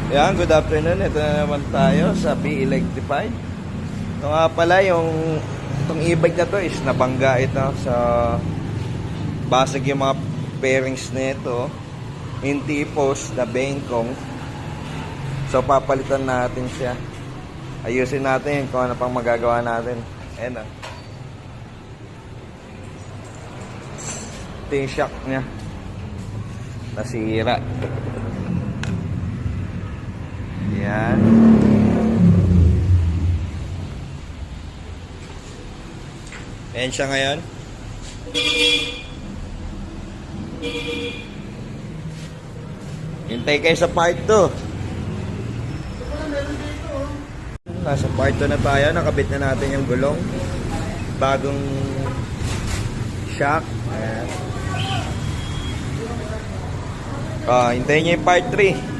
Yan, good afternoon. Ito na naman tayo sa B Electrified. Ito nga pala itong e-bike na to is nabangga ito sa basag yung mga pairings nito. Hindi post na bengkong. So papalitan natin siya. Ayusin natin kung ano pang magagawa natin. Ayan o. Ito yung shock niya. Nasira. Yan. Ayan siya ngayon. Hintay kayo sa part 2. Nasa part 2 na tayo. Nakabit na natin yung gulong. Bagong shock. Ayan. Hintayin nyo yung part 3.